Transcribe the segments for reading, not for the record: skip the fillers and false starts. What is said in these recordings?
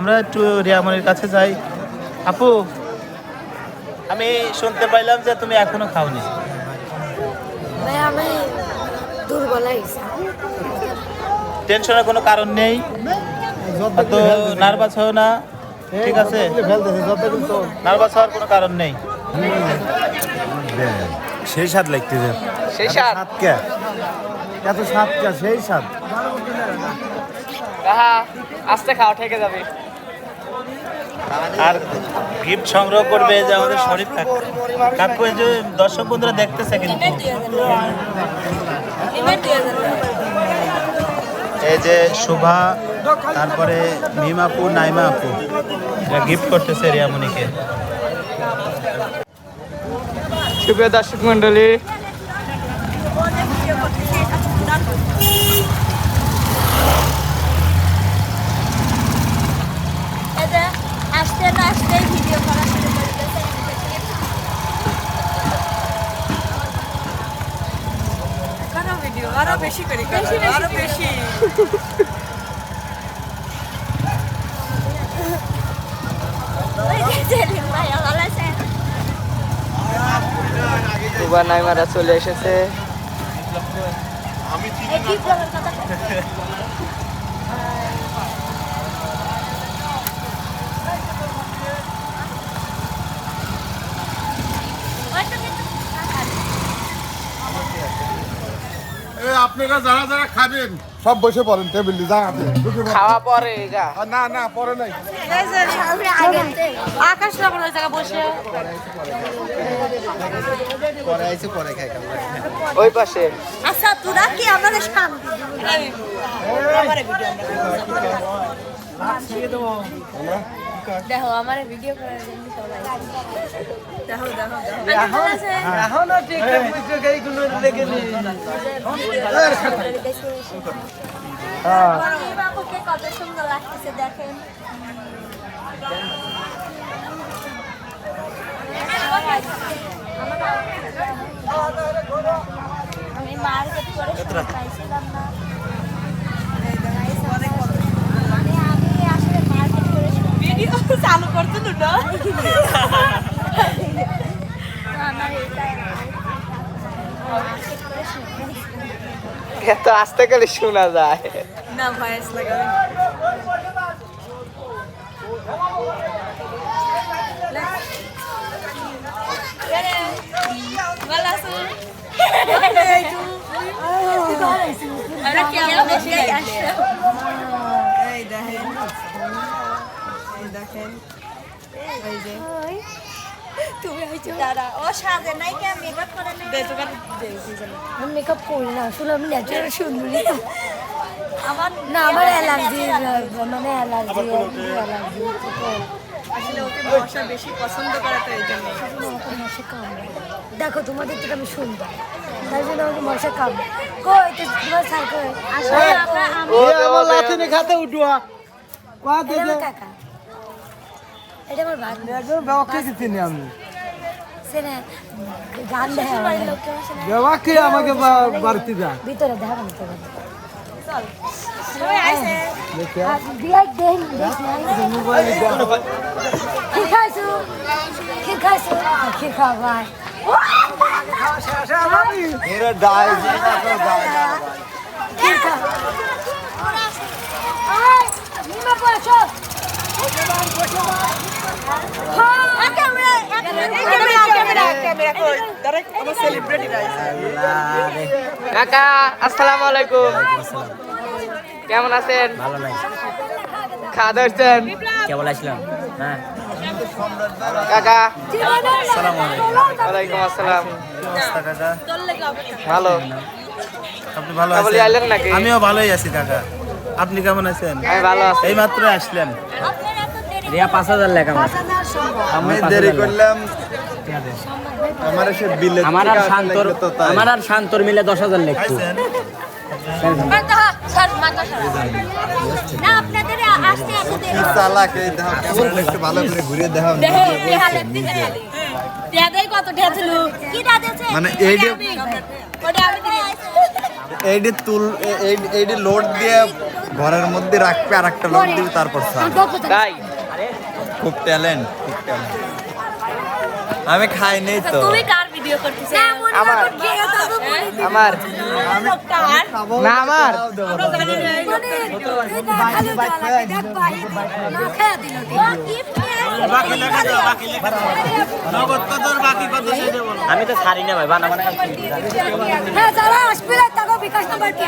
আমরা একটু রিয়ামনির কাছে যাই। আপু, আমি শুনতে পাইলাম যে তুমি এখনো খাওনি। ভাই আমি দুর্বল হয়েছি। টেনশনের কোনো কারণ নেই, তো নার্ভাস হও না, ঠিক আছে? নার্ভাস হওয়ার কোনো কারণ নেই। সেই স্বাদ লাগতেছে। সেই স্বাদ কে এত স্বাদ কে? সেই স্বাদ। আস্তে খাও, ঠেকে যাবে। আর গিফট সংগ্রহ করবে যে আমাদের শরীর থাকে কাকু, এই যে দর্শক বন্ধুরা দেখতেছে কিন্তু এই যে শোভা, তারপরে মিম আপু, নাইমা আপু গিফট করতেছে রিয়ামনিকে। সুপ্রিয় দর্শক মন্ডলী, আসতে না আসতে ভিডিও করা শুরু করে দিয়েছে। কারো ভিডিও আরো বেশি করে আরো বেশি। সুবা নাইমারা চলে এসেছে। আপনারা যারা যারা খাবেন সব বসে পড়েন টেবিলে। খাওয়া পরে গা। না না পরে নাই। আকাশ রাখুন ওই জায়গায় বসে। ওই পাশে আচ্ছা তোরা কি আমাদের সামনে দেখো আমার ভিডিও করার জন্য সবাই দেখো দেখো এখন ঠিক এইগুলো লেগে নেই। বাবুকে কত সুন্দর লাগতেছে দেখেন। আমি মার্কেট করে পাইছিলাম না। আমি আসলে মার্কেট করে ভিডিও চালু করতে দুটো আমার এত আস্তে করে শোনা যায়। না ভয়েস লাগাবে। ভালো আছো? আমরা কেমন বেশি আসছে। এই দেখেন, এই দেখেন, এই যে তুমি হইছো দাদা ও সাজে নাই কে মেকআপ করে নাই। দে তোকে দে দুজন। আমি মেকআপ করি না আসলে আমি ন্যাচারাল সুন্দরী। আমার না আমার অ্যালার্জি মানে অ্যালার্জি আসলে ওকে বর্ষা বেশি পছন্দ করে তো এই জন্য। মশা কামড়ে। দেখো তোমাদের থেকে আমি সুন্দর তাই জন্য আমাকে মশা কামড়ে। কই তো তোমার সাইকেল আসলে আমার লাথিনে খাতে উঠুয়া কোয়া দে দে। কাকা এটা আমার ভাগ একদম বাকি দিতেনি আমি। সেনে গান দেয় বাকি আমাকে বাড়তি দা ভিতরে দেখা নিতে পারে। চল সবাই আইছে। দেখ দেখ দেখ কি খাইছো কি খাইছো কি খাবাই এরা ডাই যে না তো ডাই না। কি খা আয় নিমা পড়ছো ক্যামেরা কই ডাইরেক্ট আমার সেলিব্রিটি আইছে। কাকা আসসালামু আলাইকুম। কেমন আছেন? ভালো নাই, খাওয়া দাওয়া কেবল আসলাম। হ্যাঁ, কাকা আসসালামু আলাইকুম। ওয়ালাইকুম আসসালাম। কি অবস্থা কাকা? ভালো। আপনি ভালো কেবলই আছেন? আইলেন নাকি? আমিও ভালোই আছি কাকা। আপনি কেমন আছেন? আমি ভালো আছি। এই মাত্র আসলেন। রিয়া 5000 লেখা আমার। আমি দেরি করলাম। আমার সে বিলে আমার আর শান্তর মিলে 10000 লেখতো। খাইছেন? না আপনাদের আসতে এত দেরি চালাক এই দাও কেমন একটু ভালো করে ঘুরে দাও। কত টাকা ছিল কি টাকা দিয়েছে মানে এই যে ওটা আমি দিই এই যে তুল এই যে লোড দিয়ে ঘরের মধ্যে রাখবে আর একটা লোক দিবে তারপর তাই খুব ট্যালেন্ট আমি খাই নেই তো তুমি কার ভিডিও করতেছ আমার আমার না আমার বাকি লেখা দাও, বাকি লেখা দাও। নগদ কত আর বাকি কত সেটা বলো। আমি তো ছাড়ি না ভাই বানা বানা হ্যাঁ যারা আসবে তাকে বিকাশ নাম্বার কি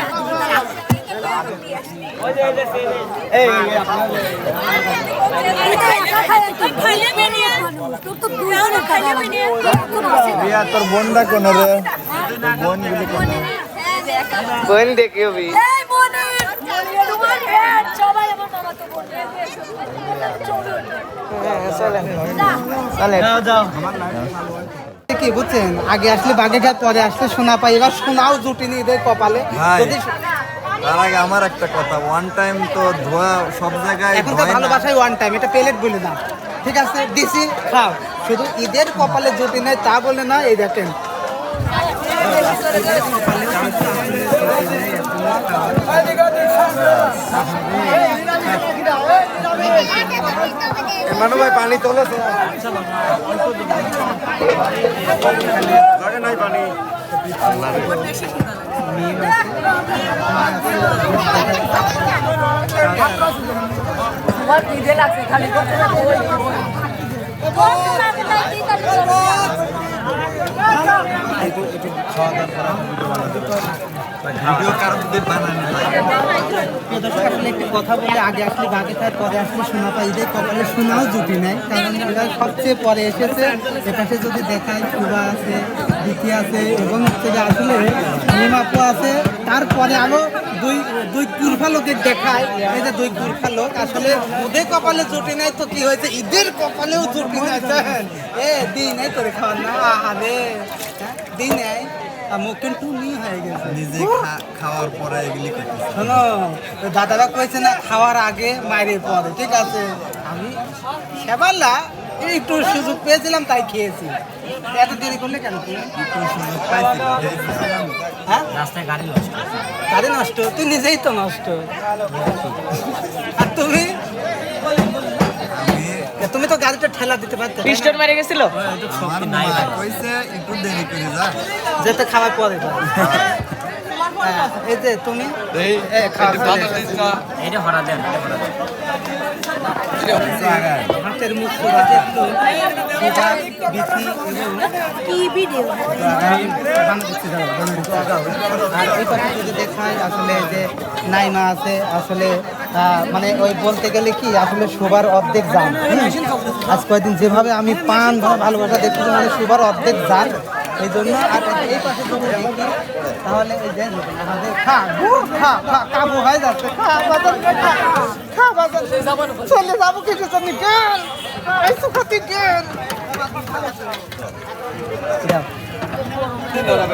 তোর বোনটা কোন রে বোন বোন দেখি হবি কি বুঝছেন আগে আসলে বাগেরহাট পরে আসলে সোনা পাই এবার সোনাও জুটিনি এদের কপালে ভাই। যদি তার আগে আমার একটা কথা ওয়ান টাইম তো ধোয়া সব জায়গায় এখন তো হয় না। ভালোবাসাই ওয়ান টাইম এটা প্লেট বলে না ঠিক আছে দিছি খাও শুধু ঈদের কপালে জুটি নেই তা বলে না এই দেখেন মানু ভাই পানি তোলে নাই পানি ভিডিও কারণ বানানো আসলে একটি কথা বলে আগে আসলে বাগেরহাট পরে আসলে সোনা পাই ঈদের কপালে সোনাও জুটি নেয় কারণ এরা সবচেয়ে পরে এসেছে এপাশে যদি দেখায় শুভা আছে দিতি আছে এবং হচ্ছে যে আসলে নিমাপু আছে তারপরে আরো দুই কুরফা লোকের দেখায় এই যে দুই কুরফা লোক আসলে ওদের কপালে জুটি নেয় তো কি হয়েছে ঈদের কপালেও জুটি নেয় দিন নেই তোরে খাওয়ার না আহারে দিন নেয় মুখ কিন্তু হয়ে গেছে নিজে খাওয়ার পরে এগুলি করতেছে শোনো তো দাদারা কইছে না খাওয়ার আগে মায়ের পরে ঠিক আছে আমি সেবাল্লা একটু সুযোগ পেয়েছিলাম তাই খেয়েছি এত দেরি করলে কেন তুই একটু সুযোগ পাইছিলাম হ্যাঁ রাস্তায় গাড়ি নষ্ট গাড়ি নষ্ট তুই নিজেই তো নষ্ট আর তুমি তুমি তো গাড়িটা ঠেলা দিতে পারতে তাই না? পিস্টন মেরে গেছিল আমার মা কইছে একটু দেরি করে যা যেতে খাওয়ার পরে যাও। হ্যাঁ, এই যে তুমি খাওয়া এটা হরা দেন হাতের মুখ পোড়াতে একটু সুগা, বিচি এবং কি ভিডিও আর ওই পাশে যদি দেখায় আসলে যে নাইমা আছে আসলে মানে ওই বলতে গেলে কি আসলে শোবার অর্ধেক যান আজ কয়েকদিন যেভাবে আমি পান ভালোবাসা দেখছি মানে শোবার অর্ধেক যান এই জন্য আর এই পাশে যদি দেখি তাহলে এই যে আমাদের খা কাবু হয়ে যাচ্ছে খা বাজার চলে যাবো কিছু তুমি গেল এই সুখতি গেল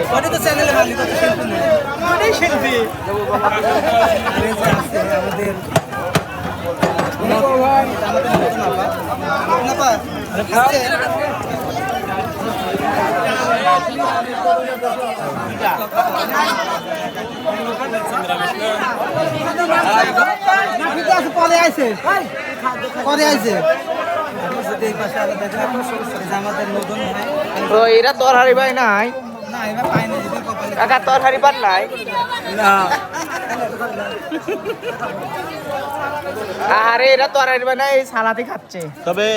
ওটা তো চ্যানেলে ভালো কথা শিল্পী নেই ওটাই শিল্পী পরে আইছে আমাদের নতুন ভাই এরা তোর হারি ভাই নাই না এবার পাইনি যদি কপালে কাকা তোর হারি পার নাই না আরে এরা তোর হারি ভাই নাই সালাতি খাচ্ছে তবে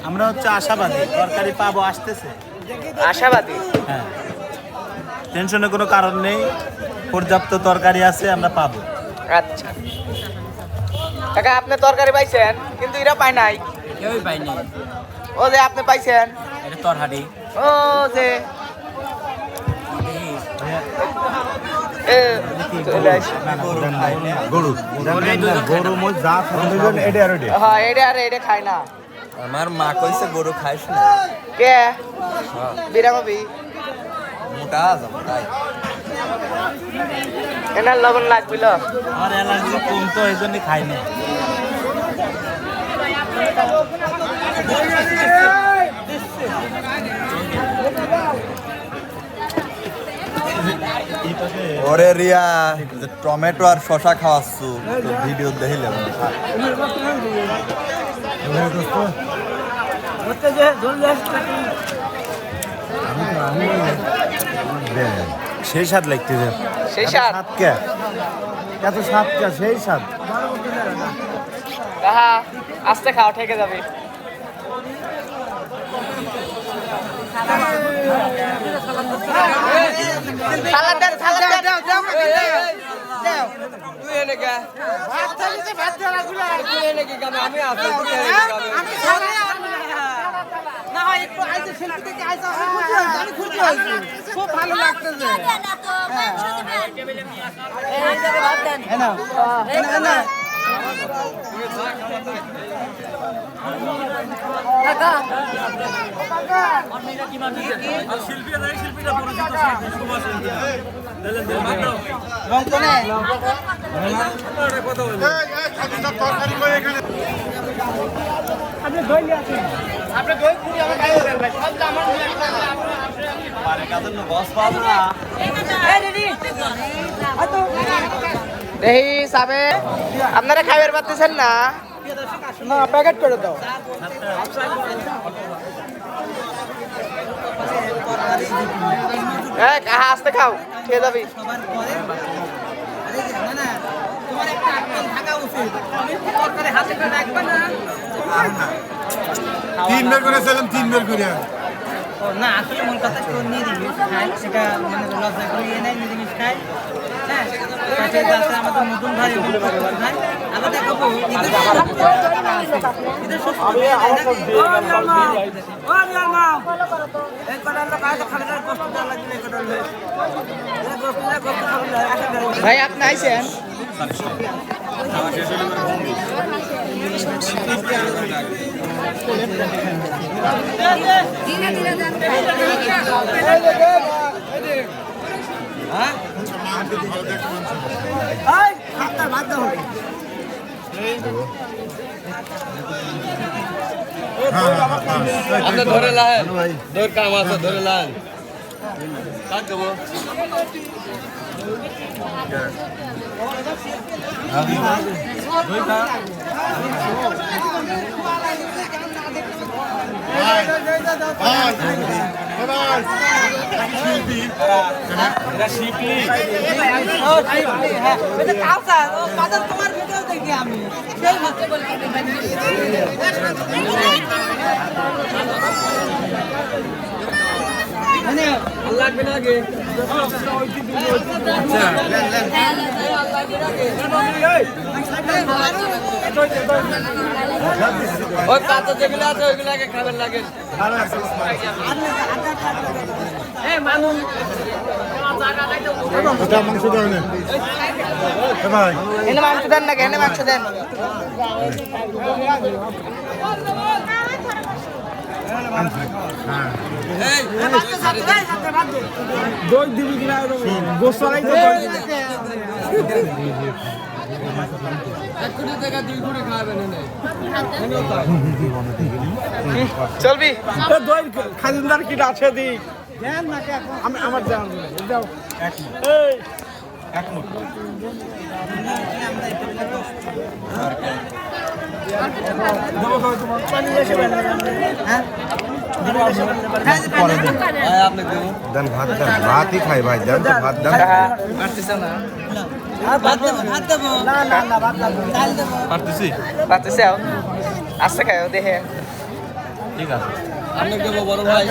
আমরা হচ্ছে আশাবাদী তরকারি পাবো আসতেছে আশাবাদী হ্যাঁ টেনশনের কোনো কারণ নেই পর্যাপ্ত তরকারি আছে আমরা পাবো আচ্ছা কাকা আপনি তরকারি পাইছেন কিন্তু এরা পায় নাই কেউই পায়নি ও যে আপনি পাইছেন এটা তোর হাড়ি ও যে হ্যাঁ এটা আর এটা খায় না আমার মা কইছে গরু খাইস না কে বিরামবি মোটা যাবো তাই এনার লবণ লাগবিল আমার অ্যালার্জি কম তো এই জন্য খাই না এই পাশে ওরে রিয়া যে টমেটো আর শশা খাওয়াচ্ছু তো ভিডিও দেখিলাম সেই স্বাদ লাগতেছে সেই স্বাদ এত স্বাদ কে সেই স্বাদ কাহা আস্তে খাও ঠেকে যাবে সালাদ দেন তুই এনে কে তুই এনে কি গান আমি আছি না হয় একটু আইতে সেলফি থেকে আইতে আমি খুশি হয়েছি খুব ভালো লাগতেছে তরকারি করে এখানে দেহি সাবে আপনারা খাইবার পাচ্ছেন না না প্যাকেট করে দাও কাহা আস্তে খাও খেয়ে যাবি সবার পরে না না তোমার একটা আক্রমণ থাকা উচিত আমি তরকারি হাতে করে রাখবে না 3 বের করে ছিলাম 3 বের করে না আসলে মূল কথা কেউ নিয়ে দিবি খাই সেটা মানে লজ্জা করে ইয়ে নেই নিরামিষ খাই হ্যাঁ সাথে আছে আমাদের নতুন ভাই ভাই আমরা দেখাবো ঈদের ভাই আপনি আইছেন আপনি ধরে লাহেন ধরে কাম আছে ধরে লাহেন কাট দেবো তোমার ভিডিও দেখি আমি লাগবে না আগে ওই কাঁচা যেগুলো আছে ওইগুলো আগে খাবার লাগে মাংস দেন ভাই এনে মাংস দেন না এনে মাংস দেন দই দিবি কিনা গোসলাই তো চলবি দই খাজিনদার কিটা আছে দি আমি আমার জান দাও দেন ভাত দেন ভাতই খাই ভাই দেন তো ভাত দেন পারতেছি পাচ্ছি আস্তে খাও দেখে ঠিক আছে আপনি দেবো বড় ভাই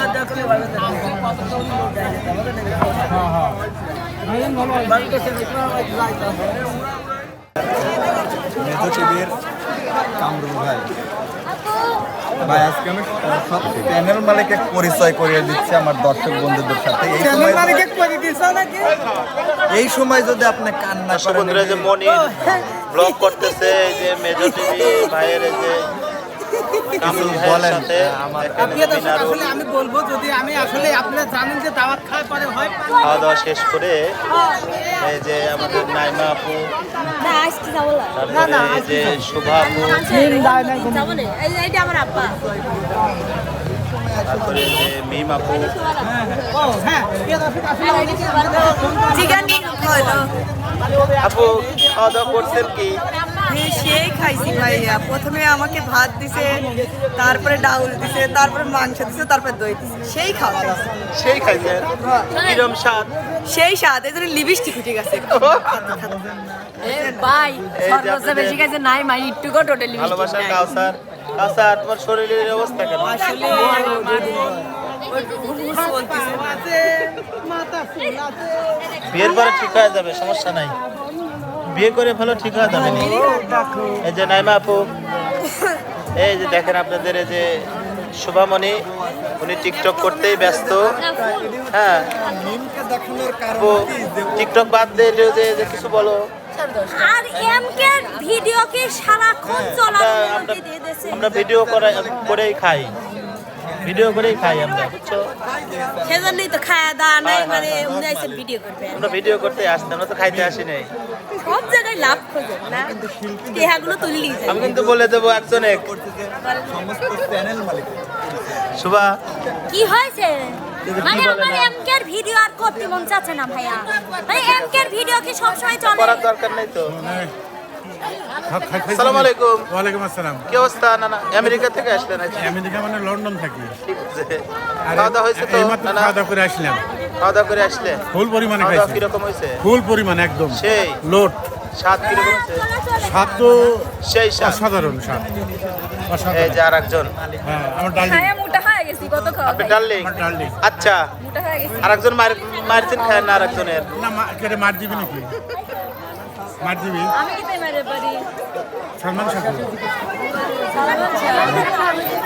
মেজো টিভির কামরুল ভাই ভাই আজকে আমি সব চ্যানেল মালিকের পরিচয় করিয়ে দিচ্ছি আমার দর্শক বন্ধুদের সাথে এই সময় যদি আপনি কান্না করেন বন্ধুরা যে মনি ব্লগ করতেছে এই যে মেজর টিভি ভাইয়ের এই যে কামরুল ভাইয়ের সাথে আসলে আমি বলবো যদি আমি আসলে আপনারা জানেন যে দাওয়াত খাওয়ার পরে হয় খাওয়া দাওয়া শেষ করে এই যে আমাদের নাইমা আপু না আজকে যাবো না তারপরে এই যে শুভা আপু যাবো না এইটা আমার আব্বা তারপরে যে মিম আপু, চিকেন হলো আপু খাওয়া দাওয়া করছেন কি? সেই খাইছি ভাইয়া। প্রথমে আমাকে ভাত দিছে, তারপরে ডাউল দিছে, তারপরে মাংস দিছে, তারপরে দই দিছে। সেই খাওয়া খাইছি। সেই খাইছেন? কিরম স্বাদ? সেই স্বাদ, এই জন্য লিপস্টিক উঠে গেছে। ভাই এই যে সর্বোচ্চ আপনাদের বেশি খাইছে নাই মাই একটু টোটালি ভালোবাসার কাউসার। কাউসার, তোমার শরীরের অবস্থা কেন? আসলে বিয়ের পরে ঠিক হয়ে যাবে, সমস্যা নাই। বিয়ে করে ফেলো, ঠিক হয়ে যাবে। এই যে নাইমা আপু, এই যে দেখেন আপনাদের এই যে শুভামণি, উনি টিকটক করতেই ব্যস্ত। হ্যাঁ আপু, টিকটক বাদ দিয়ে যে কিছু বলো। আর এমকে ভিডিও কি সারাক্ষণ আমরা ভিডিও করেই খাই, ভিডিও করেই খাই আমরা, বুঝছো? সেজন্যই তো খাওয়া দাওয়া নাই, মানে উনি আইসেন ভিডিও করবে। আমরা ভিডিও করতে আসছি, আমরা তো খাইতে আসি নাই। সব জায়গায় লাভ খোঁজে না, টেহাগুলো তুললি আমি কিন্তু বলে দেবো একজন এক সমস্ত চ্যানেল মালিক শুভা, কি হয়েছে? কিন্তু কি মানে বলে আমার না? এমকের ভিডিও আর করতে মন চাচ্ছে না ভাইয়া। মানে এমকের ভিডিও কি সব সময় চলে? করার দরকার নেই তো। আসসালামু আলাইকুম। ওয়ালাইকুম আসসালাম। কি অবস্থা নানা? আমেরিকা থেকে আসলেন নাকি? আমেরিকা মানে লন্ডন থাকি। ঠিক আছে। খাওয়া দাওয়া হয়েছে তো এইমাত্র নানা? খাওয়া দাওয়া করে আসলাম। খাওয়া দাওয়া করে আসলে? ফুল পরিমাণে খাওয়া দাওয়া খাইছি। কিরকম হয়েছে? ফুল পরিমাণে একদম সেই লোড। স্বাদ কিরকম হয়েছে? স্বাদ তো সেই স্বাদ। অসাধারণ স্বাদ। এই অসাধারণ। যে আর একজন, হ্যাঁ, আমার ডার্লিং। খায়া মোটা হয়ে গেছি, কত খাওয়া আপনি ডার্লিং? আমার ডার্লিং। আচ্ছা, মোটা হয়ে গেছি। আর একজন মার্জিন খায় না আর একজনের? না কেটে মার দিবি নাকি? মার দিবি? আমি কি তাই মারে পারি? সালমান শাহ।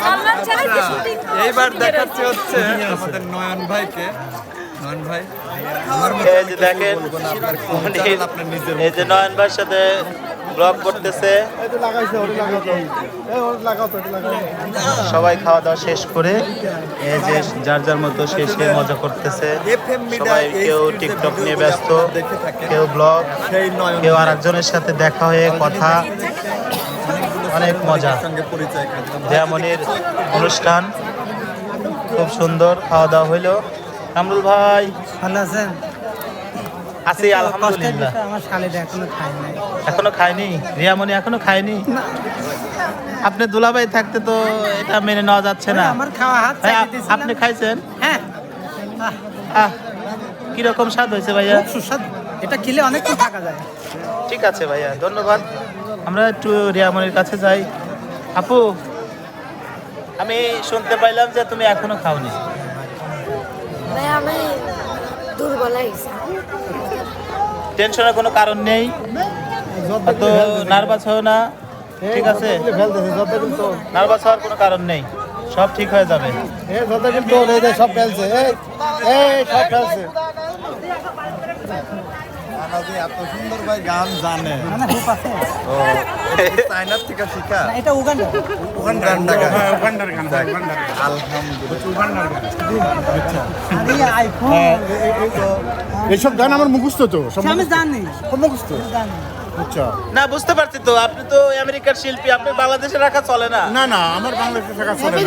সালমান শাহের কি শুটিং? এইবার দেখাচ্ছে হচ্ছে আমাদের নয়ন ভাইকে। নয়ন ভাই আমার এই যে দেখেন, উনি এই যে নয়ন ভাইয়ের সাথে ব্লগ করতেছে। সবাই খাওয়া দাওয়া শেষ করে এই যে যার যার মতো শেষে মজা করতেছে। সবাই কেউ টিকটক নিয়ে ব্যস্ত, কেউ ব্লগ, সেই নয়ন কেউ আর একজনের সাথে দেখা হয়ে কথা, অনেক মজা। সঙ্গে পরিচয় করলাম। যেমনের অনুষ্ঠান খুব সুন্দর, খাওয়া দাওয়া হইলো। কামরুল ভাই ভালো আছেন? আছি আলহামদুলিল্লাহ। আমার শালিটা এখনো খাই নাই। এখনো খায়নি? রিয়ামণি এখনো খায়নি? আপনি দুলাভাই থাকতে তো এটা মেনে নেওয়া যাচ্ছে না। আমার খাওয়া হাত ভাই, চাইতে দিছিলাম। আপনি খাইছেন? হ্যাঁ, আহ, কিরকম স্বাদ হয়েছে ভাইয়া? খুব সুস্বাদু। এটা খেলে অনেকক্ষণ থাকা যায়। ঠিক আছে ভাইয়া, ধন্যবাদ। আমরা একটু রিয়ামণির কাছে যাই। আপু, আমি শুনতে পাইলাম যে তুমি এখনো খাওনি। ভাই আমি দুর্বল হয়েছি। টেনশনের কোনো কারণ নেই, এত নার্ভাস হও না, ঠিক আছে? নার্ভাস হওয়ার কোনো কারণ নেই, সব ঠিক হয়ে যাবে। সব ফেলছে, সব ফেলছে। আমাদের এত সুন্দর ভাই গান জানে। মানে হুপ আছে। ও চায়নার থেকে শিখা। না, এটা উগান্ডা। উগান্ডা গান। হ্যাঁ, উগান্ডার গান, উগান্ডার গান। আলহামদুলিল্লাহ। উগান্ডার গান। আরে আইফোন। এইসব গান আমার মুখস্থ তো, সব আমি জানি। মুখস্থ। জানি। আচ্ছা। না, বুঝতে পারছি তো, আপনি তো আমেরিকার শিল্পী, আপনি বাংলাদেশে রাখা চলে না। না না, আমার বাংলাদেশে থাকা চলে না।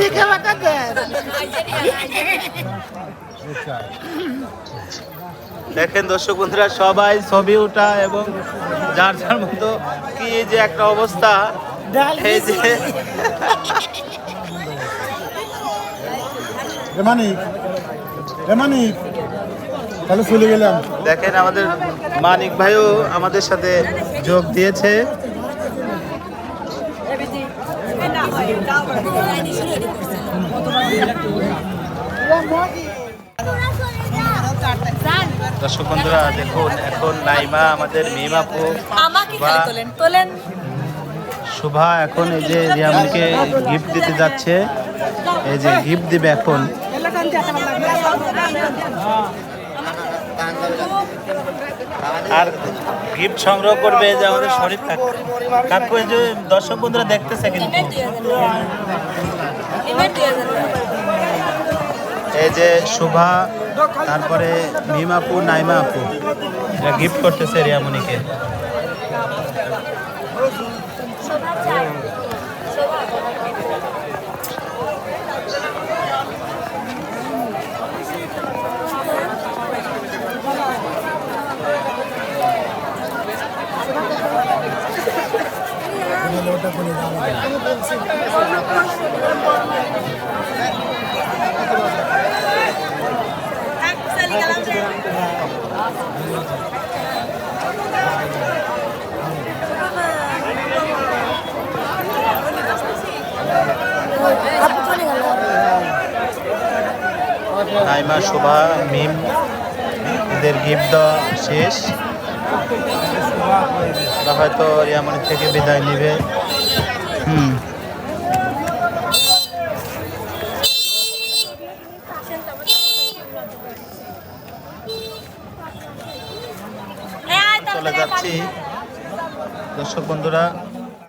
দেখেন দর্শক বন্ধুরা, সবাই ছবি ওঠা এবং যার যার মতো কি যে একটা অবস্থা। এই যে মানিক তাহলে চলে গেলাম। দেখেন আমাদের মানিক ভাইও আমাদের সাথে যোগ দিয়েছে। দর্শক বন্ধুরা দেখুন, এখন নাইমা আমাদের মিমাপু আমাকে খালি তোলেন তোলেন। শুভা এখন এই যে রিয়ামকে গিফট দিতে যাচ্ছে, এই যে গিফট দিবে এখন। আর গিফট সংগ্রহ করবে যে আমাদের শরীর থাকবে। কাকু এই যে দর্শক বন্ধুরা দেখতেছে কিন্তু, এই যে শুভা, তারপরে মিমাপু, নাইমা আপু এরা গিফট করতেছে রিয়ামণিকে। নাইমা, শোভা, মিম এদের গিফট দেওয়া শেষ। ওরা হয়তো রিয়ামণি থেকে বিদায় নেবে। চলে যাচ্ছি দর্শক বন্ধুরা।